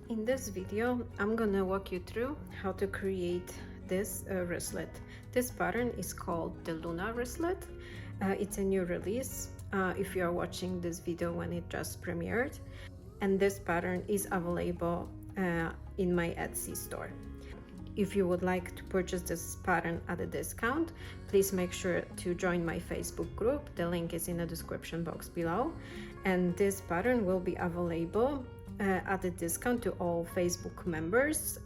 In this video, I'm gonna walk you through how to create this wristlet. This pattern is called the Luna wristlet. It's a new release if you are watching this video when it just premiered. And this pattern is available in my Etsy store. If you would like to purchase this pattern at a discount, please make sure to join my Facebook group. The link is in the description box below. And this pattern will be available at a discount to all Facebook members.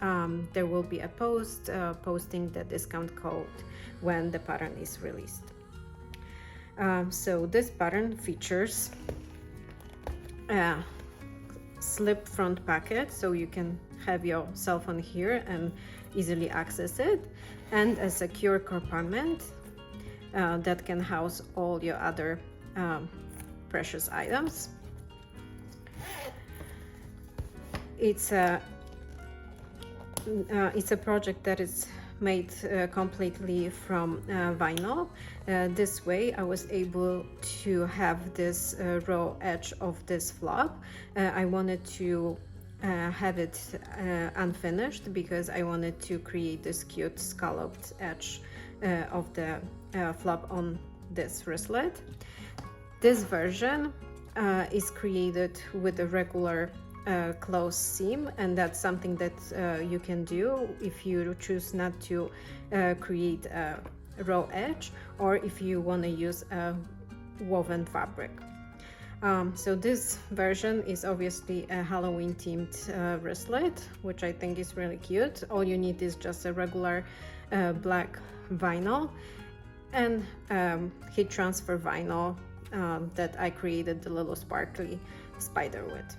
There will be a post posting the discount code when the pattern is released. So this pattern features a slip front pocket, so you can have your cell phone here and easily access it, and a secure compartment that can house all your other precious items. It's a project that is made completely from vinyl. This way I was able to have this raw edge of this flap. I wanted to have it unfinished because I wanted to create this cute scalloped edge of the flap on this wristlet. This version is created with a regular closed seam, and that's something that you can do if you choose not to create a raw edge, or if you want to use a woven fabric. So this version is obviously a Halloween themed wristlet, which I think is really cute. All you need is just a regular black vinyl and heat transfer vinyl that I created the little sparkly spider with.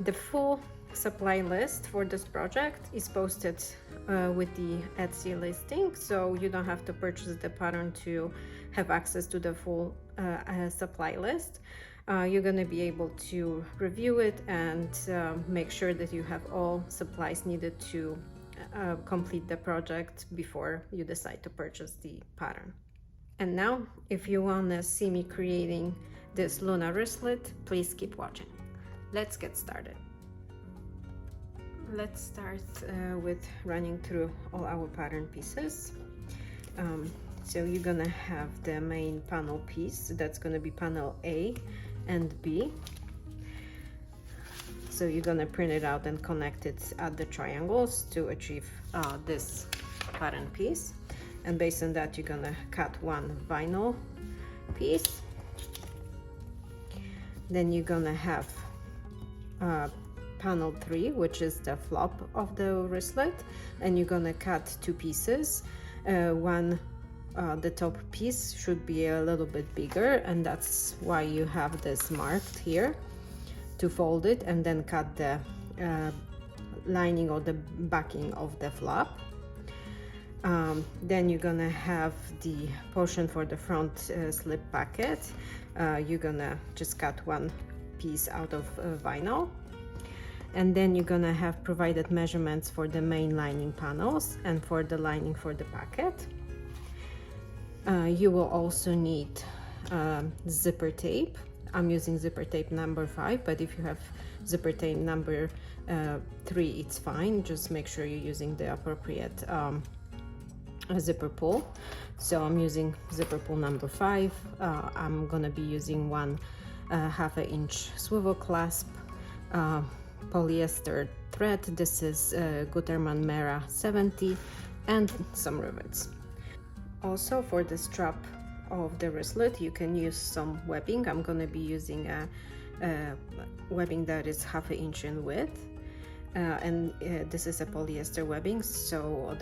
The full supply list for this project is posted with the Etsy listing, so you don't have to purchase the pattern to have access to the full supply list. You're going to be able to review it and make sure that you have all supplies needed to complete the project before you decide to purchase the pattern. And now, if you want to see me creating this Luna wristlet, please keep watching. Let's get started. Let's start with running through all our pattern pieces. So you're gonna have the main panel piece, that's gonna be panel A and B. So you're gonna print it out and connect it at the triangles to achieve this pattern piece. And based on that, you're gonna cut one vinyl piece. Then you're gonna have panel 3, which is the flap of the wristlet, and you're gonna cut two pieces. The top piece should be a little bit bigger, and that's why you have this marked here to fold it and then cut the lining or the backing of the flap. Then you're gonna have the portion for the front slip pocket. You're gonna just cut one piece out of vinyl, and then you're gonna have provided measurements for the main lining panels and for the lining for the pocket. You will also need zipper tape. I'm using zipper tape number 5, but if you have zipper tape number 3, it's fine. Just make sure you're using the appropriate zipper pull. So I'm using zipper pull number 5. I'm gonna be using one 1/2 inch swivel clasp polyester thread. This is Gutermann Mera 70, and some rivets. Also, for the strap of the wristlet, you can use some webbing. I'm going to be using a webbing that is 1/2 inch in width, and this is a polyester webbing, so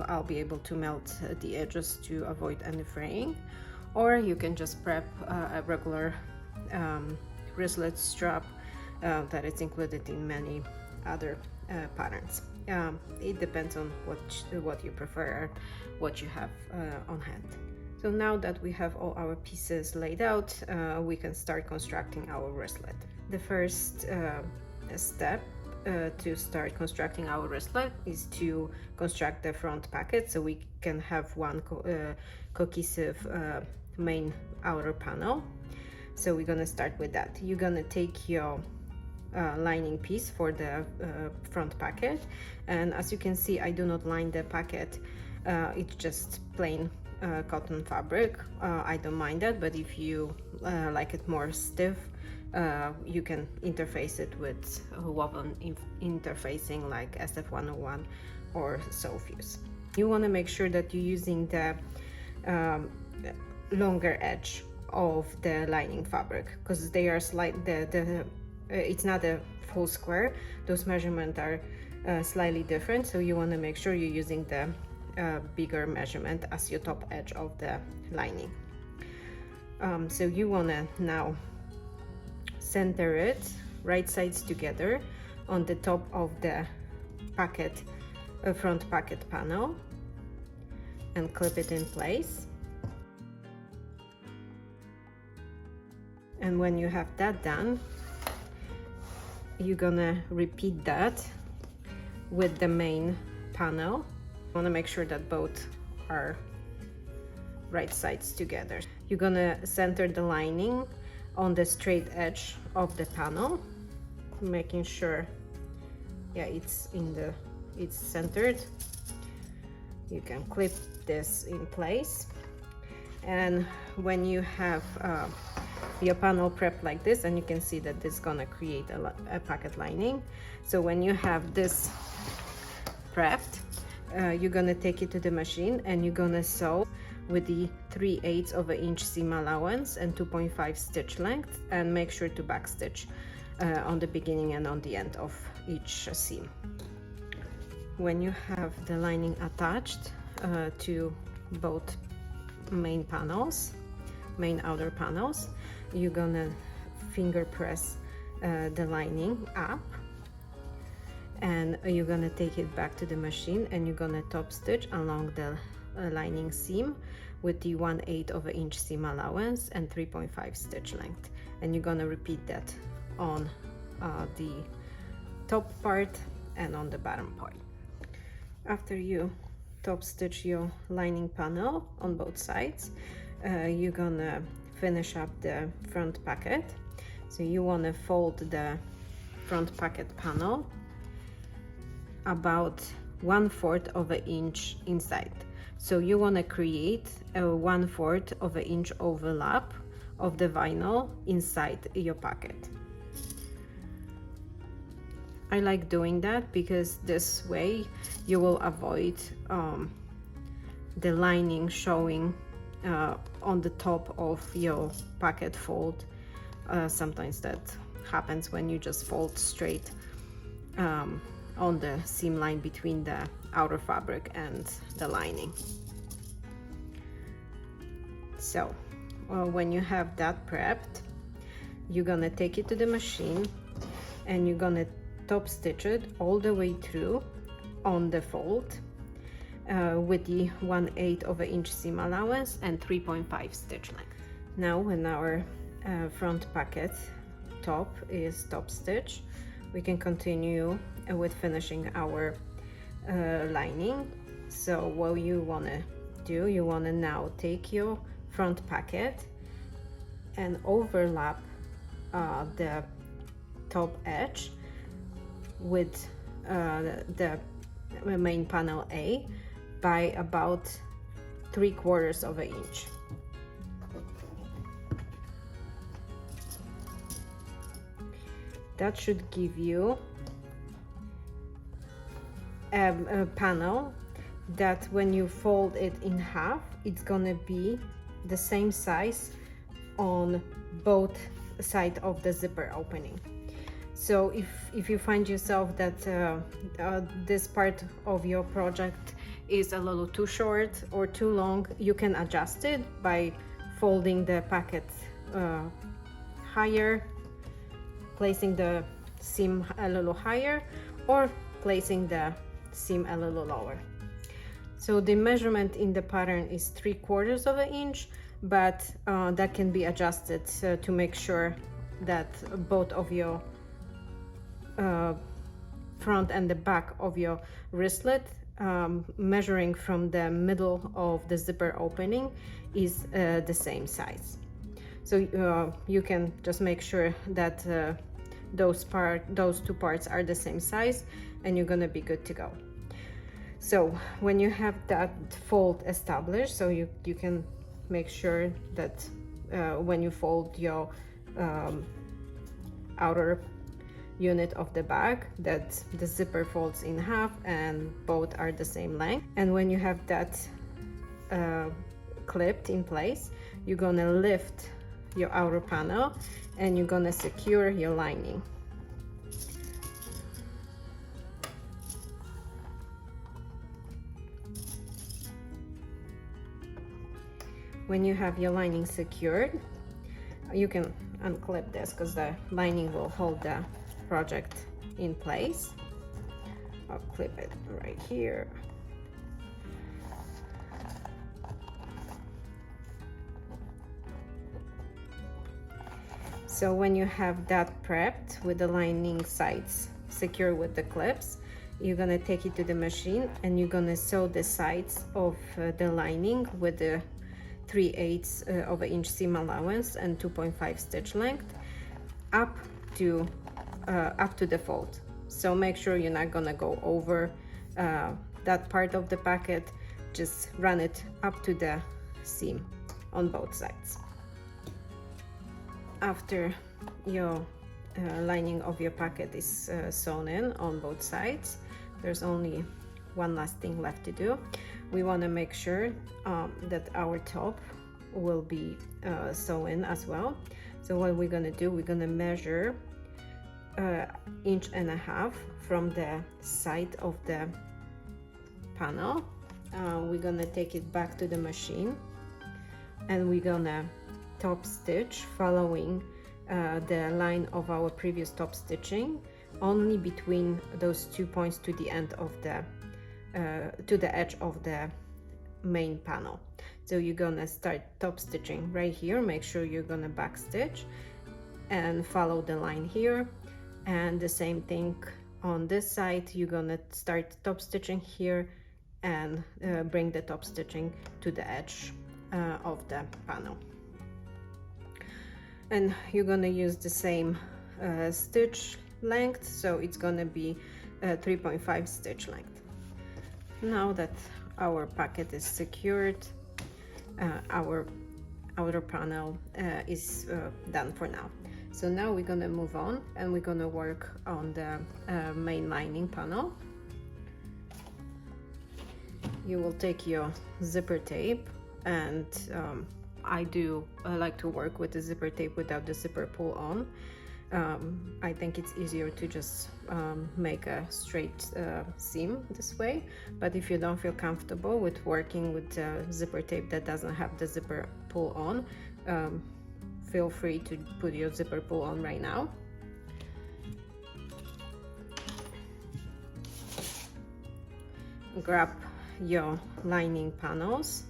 I'll be able to melt the edges to avoid any fraying. Or you can just prep a regular wristlet strap that is included in many other patterns. It depends on what you prefer, what you have on hand. So now that we have all our pieces laid out, we can start constructing our wristlet. The first step to start constructing our wristlet is to construct the front pocket, so we can have one cohesive main outer panel. So we're gonna start with that. You're gonna take your lining piece for the front pocket. And as you can see, I do not line the pocket. It's just plain cotton fabric. I don't mind that, but if you like it more stiff, you can interface it with woven interfacing like SF101 or Sofuse. You want to make sure that you're using the longer edge of the lining fabric, because they are it's not a full square. Those measurements are slightly different, so you want to make sure you're using the bigger measurement as your top edge of the lining. So you want to now center it right sides together on the top of the pocket, front pocket panel, and clip it in place. And when you have that done, you're gonna repeat that with the main panel. You wanna make sure that both are right sides together. You're gonna center the lining on the straight edge of the panel, making sure, yeah, it's centered. You can clip this in place. And when you have your panel prepped like this, and you can see that this is gonna create a pocket lining. So when you have this prepped, you're gonna take it to the machine and you're gonna sew with the 3/8 of an inch seam allowance and 2.5 stitch length, and make sure to back stitch on the beginning and on the end of each seam. When you have the lining attached to both main outer panels, you're gonna finger press the lining up, and you're gonna take it back to the machine and you're gonna top stitch along the lining seam with the 1/8 of an inch seam allowance and 3.5 stitch length, and you're gonna repeat that on the top part and on the bottom part. After you top stitch your lining panel on both sides, you're gonna finish up the front pocket. So you want to fold the front pocket panel about 1/4 of an inch inside. So you want to create a 1/4 of an inch overlap of the vinyl inside your pocket. I like doing that because this way you will avoid the lining showing on the top of your pocket fold. Sometimes that happens when you just fold straight on the seam line between the outer fabric and the lining. So when you have that prepped, you're gonna take it to the machine and you're gonna top stitch it all the way through on the fold with the 1/8 of an inch seam allowance and 3.5 stitch length. Now when our front pocket top is top stitch, we can continue with finishing our lining. So what you want to do, you want to now take your front pocket and overlap the top edge with the main panel A by about 3/4 of an inch. That should give you a panel that when you fold it in half, it's gonna be the same size on both sides of the zipper opening. So if you find yourself that this part of your project is a little too short or too long, you can adjust it by folding the pocket higher, placing the seam a little higher, or placing the seam a little lower. So the measurement in the pattern is 3/4 of an inch, but that can be adjusted to make sure that both of your front and the back of your wristlet measuring from the middle of the zipper opening is the same size. So you can just make sure that those two parts are the same size, and you're gonna be good to go. So when you have that fold established, so you can make sure that when you fold your outer unit of the bag, that the zipper folds in half and both are the same length. And when you have that clipped in place, you're gonna lift your outer panel and you're gonna secure your lining. When you have your lining secured, you can unclip this because the lining will hold the project in place. I'll clip it right here. So when you have that prepped with the lining sides secure with the clips, you're gonna take it to the machine and you're gonna sew the sides of the lining with the 3/8 of an inch seam allowance and 2.5 stitch length up to the fold. So make sure you're not gonna go over that part of the pocket. Just run it up to the seam on both sides. After your lining of your pocket is sewn in on both sides, there's only one last thing left to do. We want to make sure that our top will be sewn in as well. So what we're gonna do, we're gonna measure 1.5 inches from the side of the panel. We're gonna take it back to the machine and we're gonna top stitch following the line of our previous top stitching, only between those 2 points to the end of the to the edge of the main panel. So you're gonna start top stitching right here. Make sure you're gonna back stitch and follow the line here, and the same thing on this side. You're gonna start top stitching here and bring the top stitching to the edge of the panel. And you're gonna use the same stitch length, so it's gonna be 3.5 stitch length. Now that our pocket is secured, our outer panel is done for now. So now we're gonna move on and we're gonna work on the main lining panel. You will take your zipper tape, and I like to work with the zipper tape without the zipper pull on. I think it's easier to just make a straight seam this way, but if you don't feel comfortable with working with zipper tape that doesn't have the zipper pull on, feel free to put your zipper pull on right now. Grab your lining panels,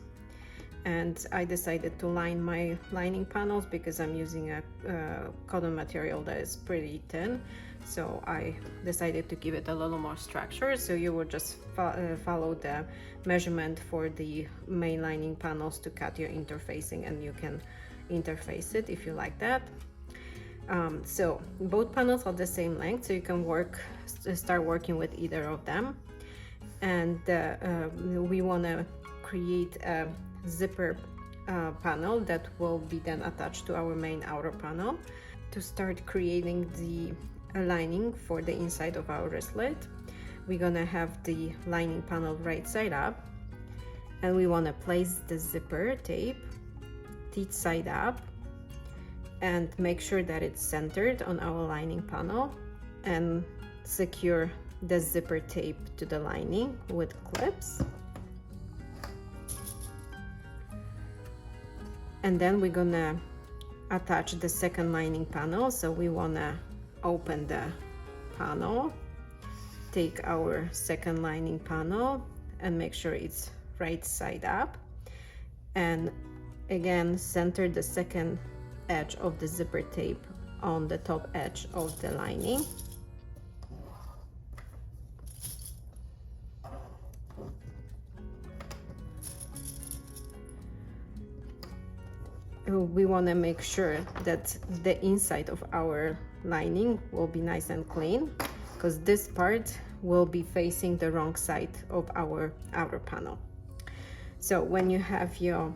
and I decided to line my lining panels because I'm using a cotton material that is pretty thin, so I decided to give it a little more structure. So you will just follow the measurement for the main lining panels to cut your interfacing, and you can interface it if you like that. So both panels are the same length, so you can start working with either of them. And we want to create a zipper panel that will be then attached to our main outer panel. To start creating the lining for the inside of our wristlet, we're gonna have the lining panel right side up, and we want to place the zipper tape teeth side up and make sure that it's centered on our lining panel, and secure the zipper tape to the lining with clips. And then we're gonna attach the second lining panel. So we wanna open the panel, take our second lining panel and make sure it's right side up, and again center the second edge of the zipper tape on the top edge of the lining. We want to make sure that the inside of our lining will be nice and clean, because this part will be facing the wrong side of our outer panel. So when you have your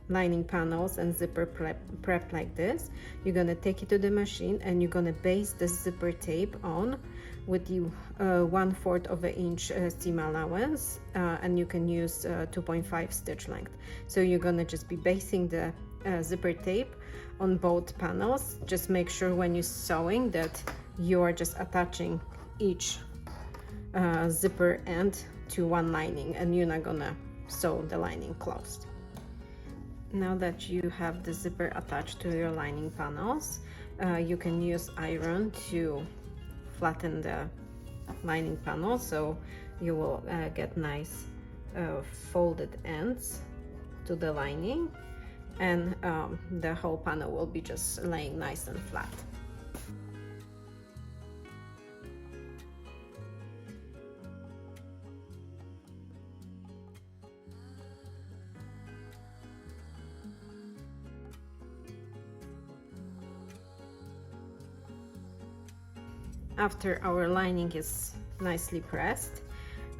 lining panels and zipper prep like this, you're gonna take it to the machine and you're gonna base the zipper tape on with the 1/4 of an inch seam allowance, and you can use 2.5 stitch length. So you're gonna just be basing the zipper tape on both panels. Just make sure when you're sewing that you are just attaching each zipper end to one lining, and you're not gonna sew the lining closed. Now that you have the zipper attached to your lining panels, you can use iron to flatten the lining panel, so you will get nice folded ends to the lining, and the whole panel will be just laying nice and flat. After our lining is nicely pressed,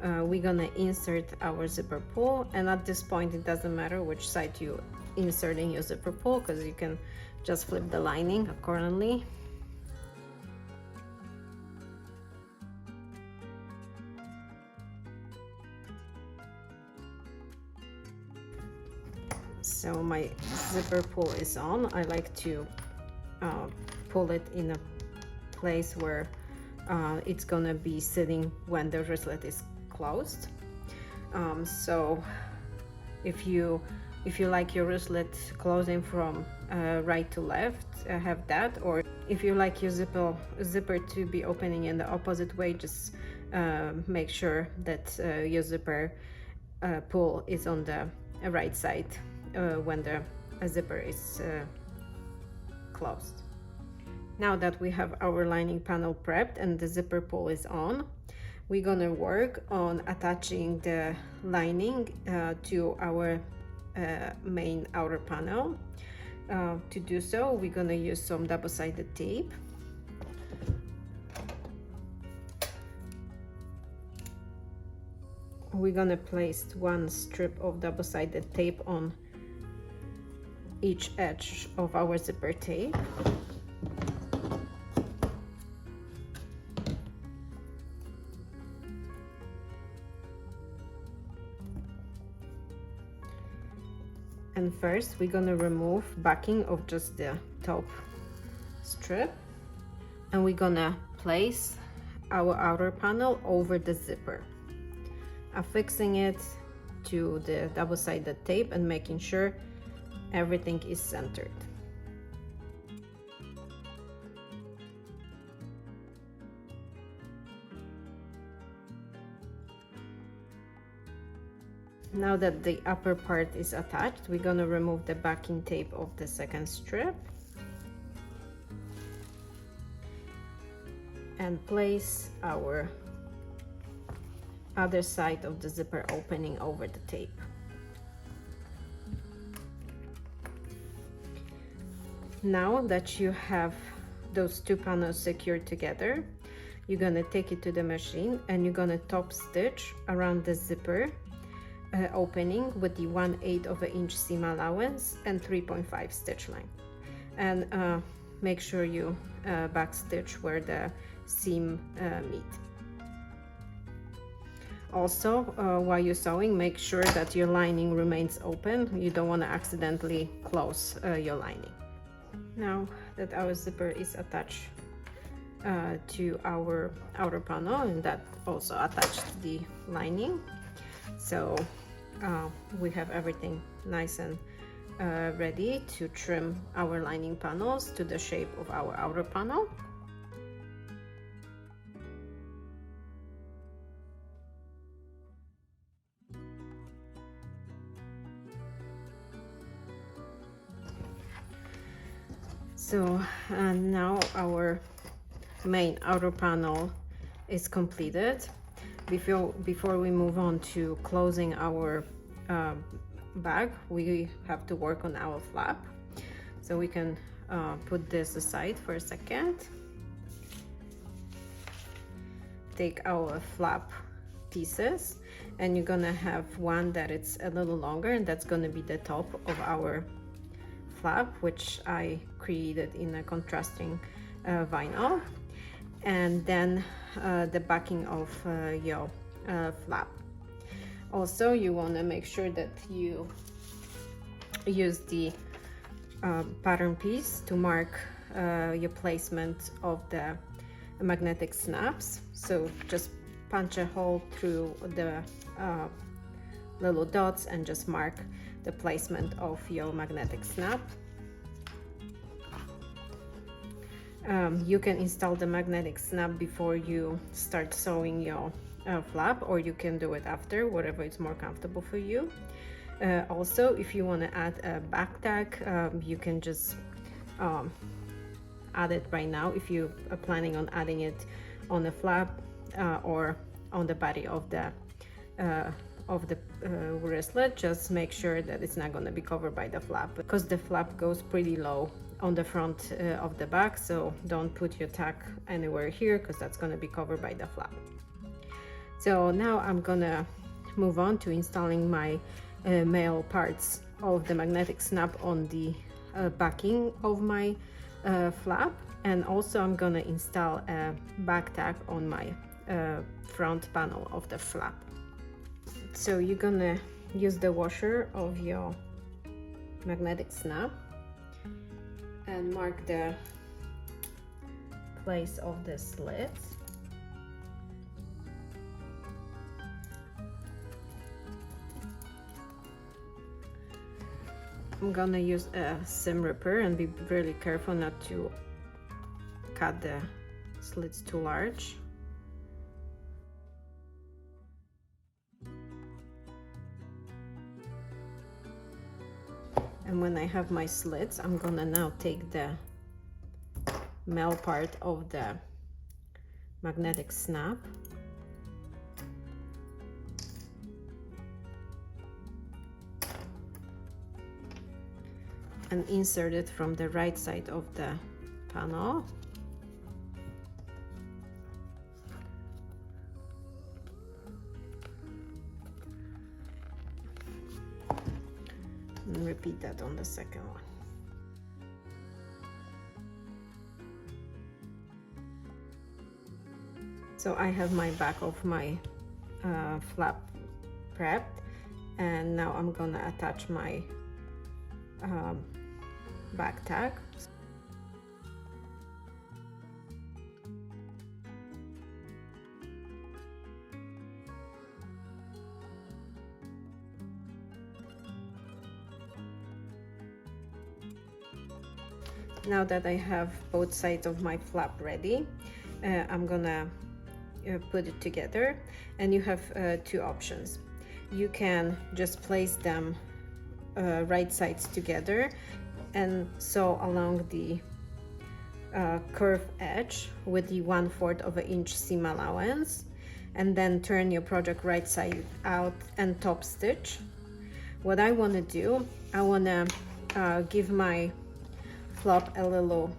we're gonna insert our zipper pull, and at this point it doesn't matter which side you inserting your zipper pull, because you can just flip the lining accordingly. So my zipper pull is on. I like to pull it in a place where it's gonna be sitting when the wristlet is closed. So if you like your wristlet closing from right to left, have that, or if you like your zipper to be opening in the opposite way, just make sure that your zipper pull is on the right side when the zipper is closed. Now that we have our lining panel prepped and the zipper pull is on, we're gonna work on attaching the lining to our main outer panel. To do so, we're gonna use some double-sided tape. We're gonna place one strip of double-sided tape on each edge of our zipper tape. And first we're gonna remove backing of just the top strip, and we're gonna place our outer panel over the zipper, affixing it to the double-sided tape and making sure everything is centered. Now that the upper part is attached, we're gonna remove the backing tape of the second strip and place our other side of the zipper opening over the tape. Now that you have those two panels secured together, you're gonna take it to the machine and you're gonna top stitch around the zipper opening with the 1/8 of an inch seam allowance and 3.5 stitch length, and make sure you back stitch where the seam meet. Also, while you're sewing, make sure that your lining remains open. You don't want to accidentally close your lining. Now that our zipper is attached to our outer panel, and that also attached to the lining, so we have everything nice and ready to trim our lining panels to the shape of our outer panel. So now our main outer panel is completed. Before we move on to closing our bag, we have to work on our flap. So we can put this aside for a second. Take our flap pieces, and you're gonna have one that it's a little longer, and that's gonna be the top of our flap, which I created in a contrasting vinyl, and then the backing of your flap. Also, you want to make sure that you use the pattern piece to mark your placement of the magnetic snaps. So just punch a hole through the little dots and just mark the placement of your magnetic snap. You can install the magnetic snap before you start sewing your flap, or you can do it after, whatever is more comfortable for you. Also, if you want to add a back tag, you can just add it right now if you are planning on adding it on the flap or on the body of the wristlet. Just make sure that it's not going to be covered by the flap, because the flap goes pretty low on the front of the back, so don't put your tag anywhere here, because that's going to be covered by the flap. So now I'm gonna move on to installing my male parts of the magnetic snap on the backing of my flap, and also I'm gonna install a back tag on my front panel of the flap. So you're gonna use the washer of your magnetic snap and mark the place of the slits. I'm gonna use a seam ripper and be really careful not to cut the slits too large. And when I have my slits, I'm gonna now take the male part of the magnetic snap and insert it from the right side of the panel. And repeat that on the second one. So I have my back of my flap prepped, and now I'm gonna attach my back tag. Now that I have both sides of my flap ready, I'm gonna put it together, and you have two options. You can just place them right sides together and sew along the curved edge with the 1/4 of an inch seam allowance, and then turn your project right side out and top stitch. What I want to do, I want to give my flap a little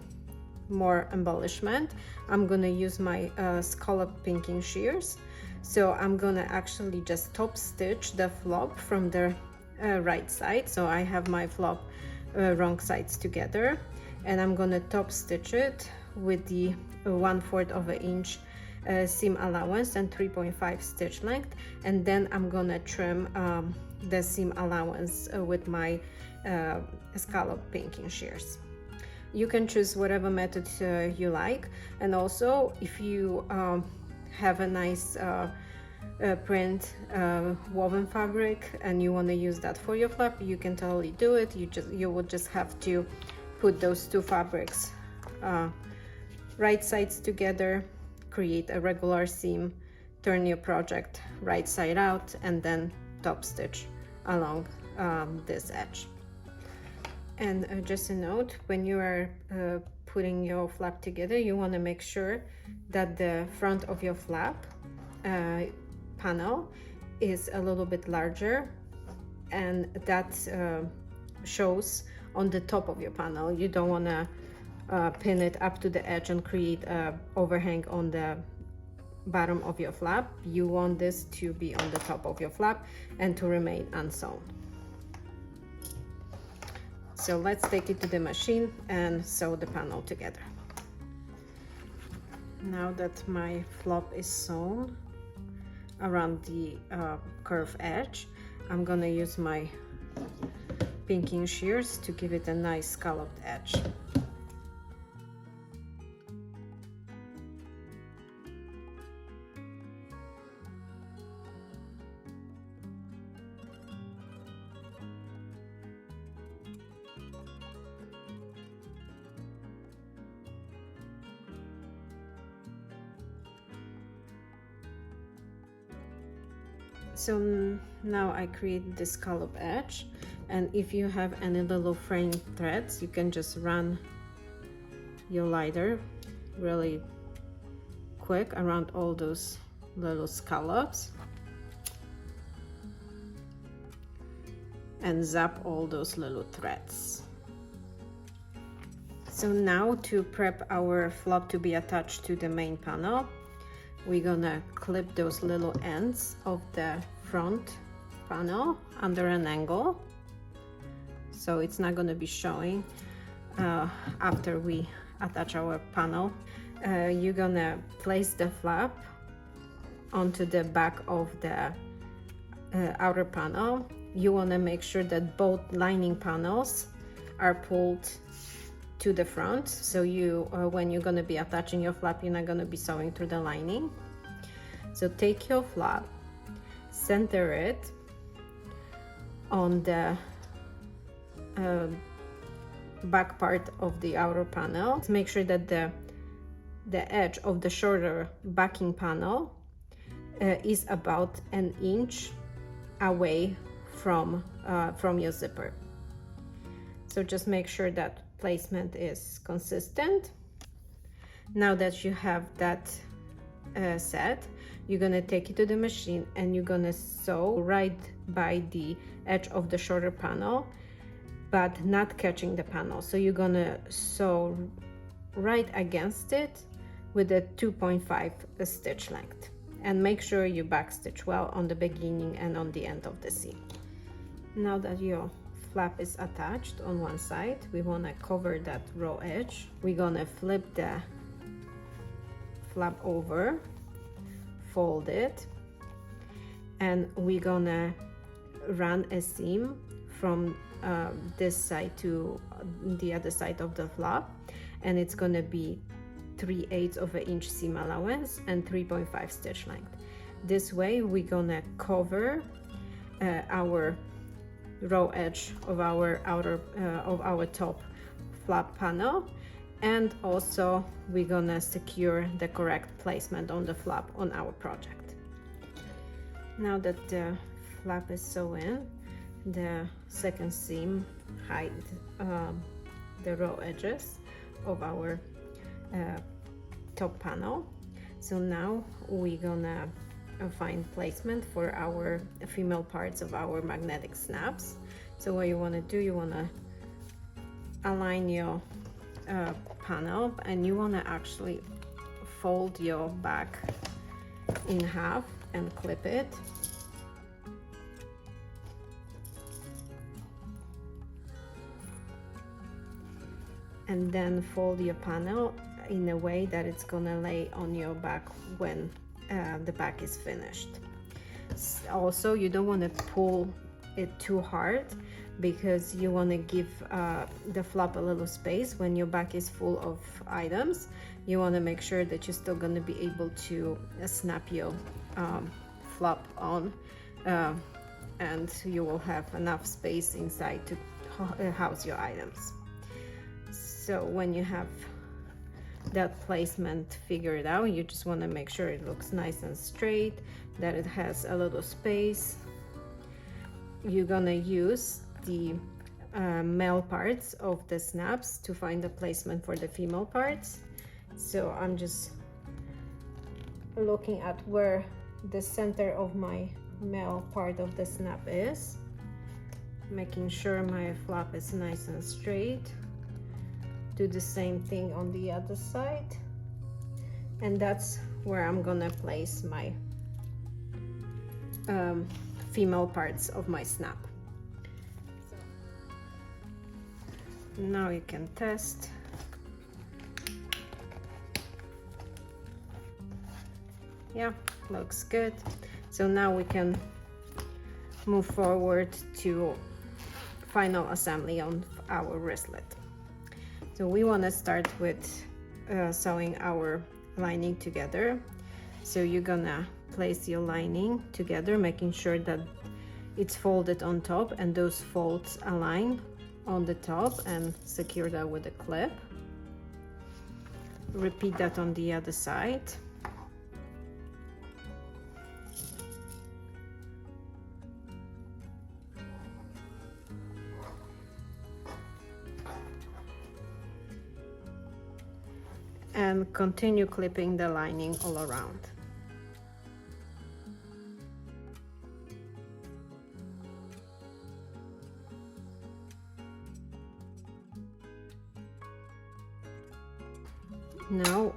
more embellishment. I'm gonna use my scallop pinking shears, so I'm gonna actually just top stitch the flap from the right side. So I have my flap wrong sides together, and I'm gonna top stitch it with the 1/4 of an inch seam allowance and 3.5 stitch length, and then I'm gonna trim the seam allowance with my scallop pinking shears. You can choose whatever method you like, and also if you have a nice print woven fabric and you want to use that for your flap, you can totally do it. You will just have to put those two fabrics right sides together, create a regular seam, turn your project right side out, and then top stitch along this edge. And just a note, when you are putting your flap together, you want to make sure that the front of your flap panel is a little bit larger, and that shows on the top of your panel. You don't want to pin it up to the edge and create a overhang on the bottom of your flap. You want this to be on the top of your flap and to remain unsewn. So let's take it to the machine and sew the panel together. Now that my flap is sewn around the curved edge, I'm gonna use my pinking shears to give it a nice scalloped edge. So now I create this scallop edge, and if you have any little fraying threads, you can just run your lighter really quick around all those little scallops and zap all those little threads. So now to prep our flap to be attached to the main panel, we're gonna clip those little ends of the front panel under an angle, so it's not gonna be showing after we attach our panel. You're gonna place the flap onto the back of the outer panel. You wanna make sure that both lining panels are pulled to the front, so you when you're gonna be attaching your flap, you're not gonna be sewing through the lining. So take your flap, center it on the back part of the outer panel. Make sure that the edge of the shorter backing panel is about an inch away from your zipper. So just make sure that placement is consistent. Now that you have that set, you're gonna take it to the machine and you're gonna sew right by the edge of the shorter panel, but not catching the panel. So you're gonna sew right against it with a 2.5 stitch length, and make sure you backstitch well on the beginning and on the end of the seam. Now that your flap is attached on one side, we want to cover that raw edge. We're gonna flip the flap over, fold it, and we're gonna run a seam from this side to the other side of the flap, and it's gonna be 3/8 of an inch seam allowance and 3.5 stitch length. This way we're gonna cover our raw edge of our outer of our top flap panel, and also we're gonna secure the correct placement on the flap on our project. Now that the flap is sewn in, the second seam hides the raw edges of our top panel. So now we're gonna find placement for our female parts of our magnetic snaps. So what you want to do, you want to align your panel, and you want to actually fold your back in half and clip it. And then fold your panel in a way that it's gonna lay on your back when the back is finished. Also, you don't want to pull it too hard, because you want to give the flap a little space. When your back is full of items, you want to make sure that you're still going to be able to snap your flap on, and you will have enough space inside to house your items. So when you have that placement figured out, you just want to make sure it looks nice and straight, that it has a little space. You're gonna use the male parts of the snaps to find the placement for the female parts. So I'm just looking at where the center of my male part of the snap is, making sure my flap is nice and straight. Do the same thing on the other side, and that's where I'm gonna place my female parts of my snap. Now you can test. Yeah, looks good. So now we can move forward to final assembly on our wristlet. So we want to start with sewing our lining together. So you're gonna place your lining together, making sure that it's folded on top and those folds align on the top, and secure that with a clip. Repeat that on the other side. And continue clipping the lining all around. Now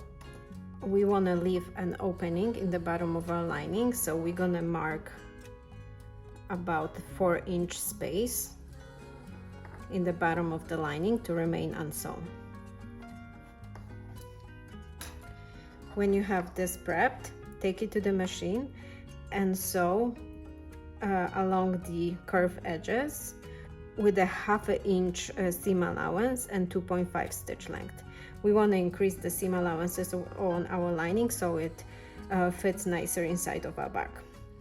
we want to leave an opening in the bottom of our lining, so we're gonna mark about 4-inch space in the bottom of the lining to remain unsewn. When you have this prepped, take it to the machine and sew along the curved edges with a 1/2 inch seam allowance and 2.5 stitch length. We want to increase the seam allowances on our lining so it fits nicer inside of our back.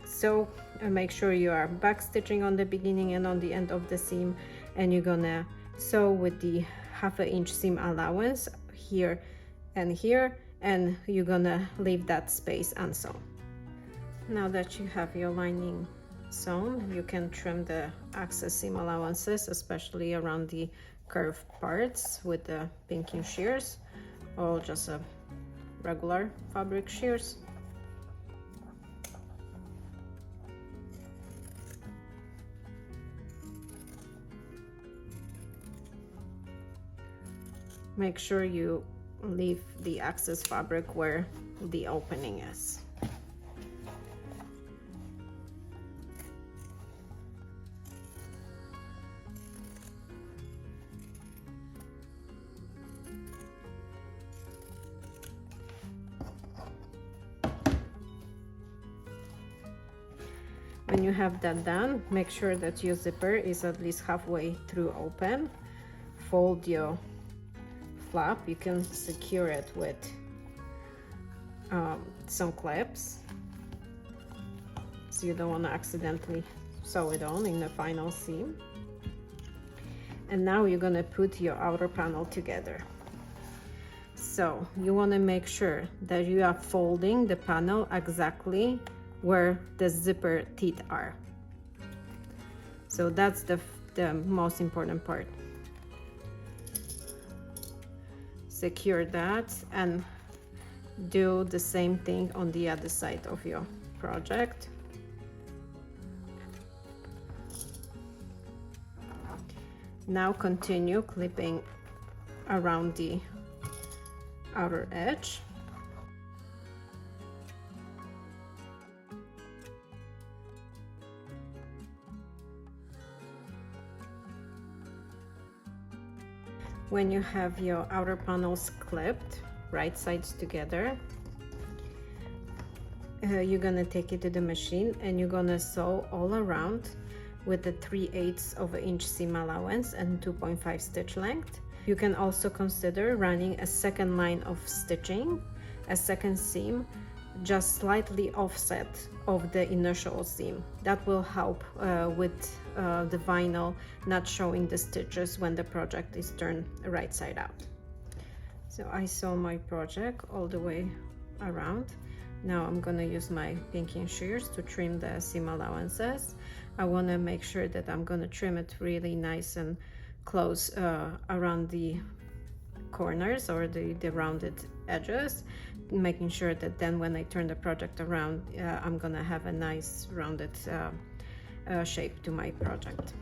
So make sure you are back stitching on the beginning and on the end of the seam, and you're gonna sew with the 1/2 inch seam allowance here and here, and you're gonna leave that space unsewn. Now that you have your lining sewn, you can trim the excess seam allowances, especially around the curved parts, with the pinking shears or just a regular fabric shears. Make sure you leave the excess fabric where the opening is. When you have that done, make sure that your zipper is at least halfway through open. Fold your flap. You can secure it with some clips, so you don't want to accidentally sew it on in the final seam. And now you're going to put your outer panel together. So you want to make sure that you are folding the panel exactly where the zipper teeth are. So that's the most important part. Secure that and do the same thing on the other side of your project. Now continue clipping around the outer edge. When you have your outer panels clipped, right sides together, you're gonna take it to the machine and you're gonna sew all around with the 3/8 of an inch seam allowance and 2.5 stitch length. You can also consider running a second line of stitching, a second seam, just slightly offset of the initial seam. That will help with the vinyl not showing the stitches when the project is turned right side out. So I sew my project all the way around. Now I'm gonna use my pinking shears to trim the seam allowances. I wanna make sure that I'm gonna trim it really nice and close around the corners or the rounded edges, making sure that then when I turn the project around, I'm gonna have a nice rounded shape to my project.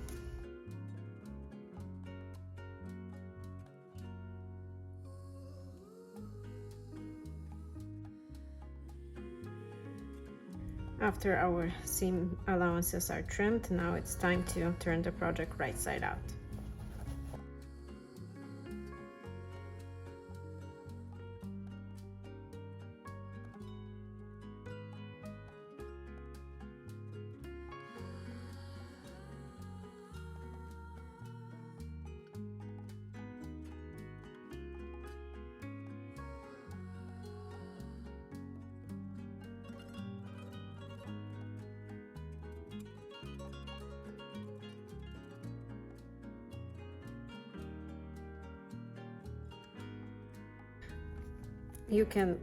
After our seam allowances are trimmed, now it's time to turn the project right side out. You can,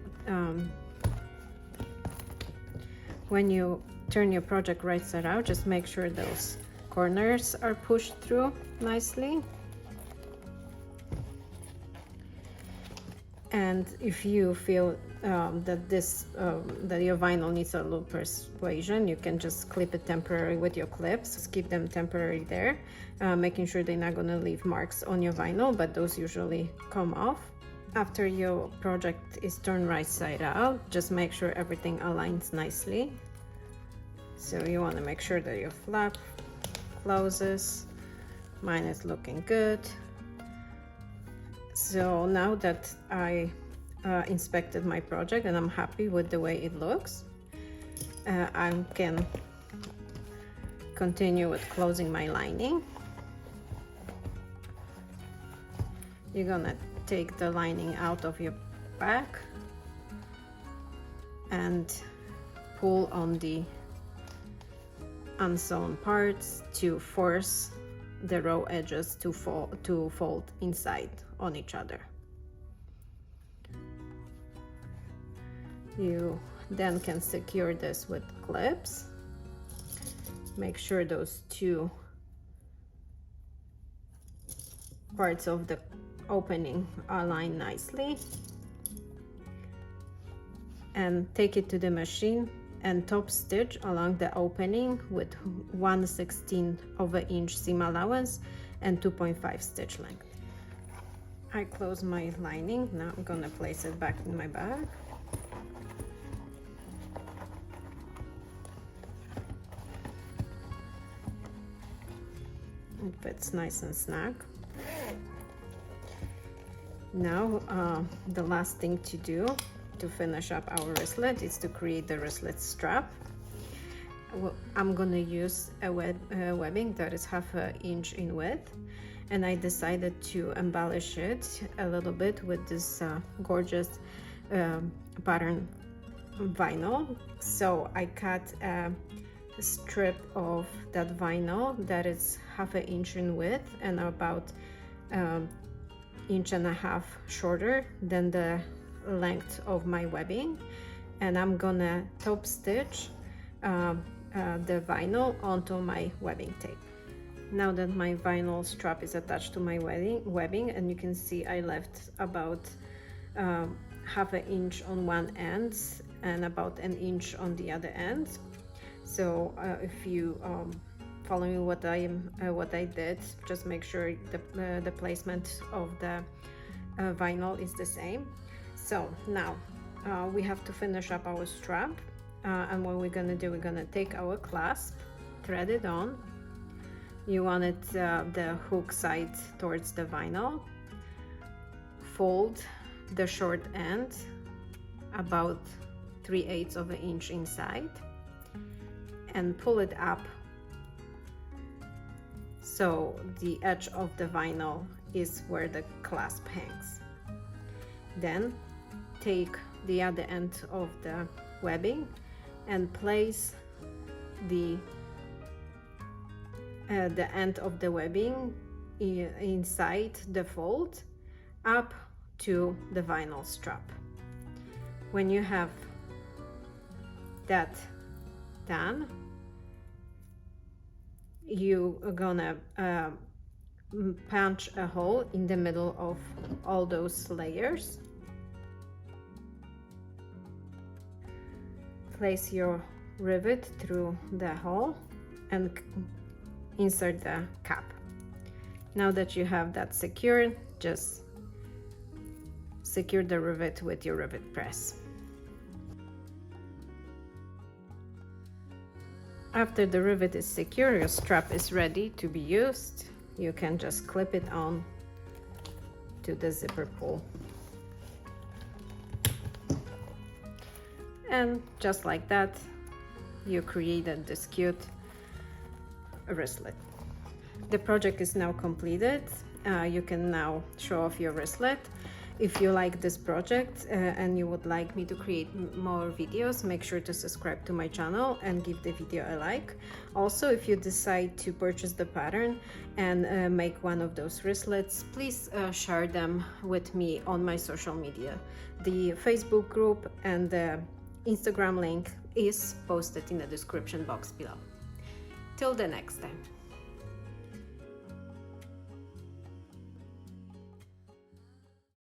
when you turn your project right side out, just make sure those corners are pushed through nicely. And if you feel that your vinyl needs a little persuasion, you can just clip it temporarily with your clips. Just keep them temporarily there, making sure they're not going to leave marks on your vinyl, but those usually come off. After your project is turned right side out, just make sure everything aligns nicely. So you want to make sure that your flap closes. Mine is looking good. So now that I inspected my project and I'm happy with the way it looks, I can continue with closing my lining. You're gonna take the lining out of your back and pull on the unsewn parts to force the raw edges to fold inside on each other. You then can secure this with clips. Make sure those two parts of the opening align nicely, and take it to the machine and top stitch along the opening with 1/16 of an inch seam allowance and 2.5 stitch length. I close my lining. Now I'm gonna place it back in my bag. It fits nice and snug. Now the last thing to do to finish up our wristlet is to create the wristlet strap. I'm gonna use a webbing that is 1/2 inch in width, and I decided to embellish it a little bit with this gorgeous pattern vinyl. So I cut a strip of that vinyl that is 1/2 inch in width and about 1.5 inches shorter than the length of my webbing, and I'm gonna top stitch the vinyl onto my webbing tape. Now that my vinyl strap is attached to my webbing, and you can see I left about 1/2 inch on one end and about 1 inch on the other end. So if you following what I did, just make sure the placement of the vinyl is the same. So now we have to finish up our strap, and what we're gonna do, we're gonna take our clasp, thread it on. You want it the hook side towards the vinyl. Fold the short end about 3/8 of an inch inside and pull it up so the edge of the vinyl is where the clasp hangs. Then take the other end of the webbing and place the end of the webbing inside the fold up to the vinyl strap. When you have that done, you are gonna punch a hole in the middle of all those layers. Place your rivet through the hole and insert the cap. Now that you have that secured, just secure the rivet with your rivet press. After the rivet is secure, your strap is ready to be used. You can just clip it on to the zipper pull. And just like that, you created this cute wristlet. The project is now completed. You can now show off your wristlet. If you like this project and you would like me to create more videos, make sure to subscribe to my channel and give the video a like. Also, if you decide to purchase the pattern and make one of those wristlets, please share them with me on my social media. The Facebook group and the Instagram link is posted in the description box below. Till the next time.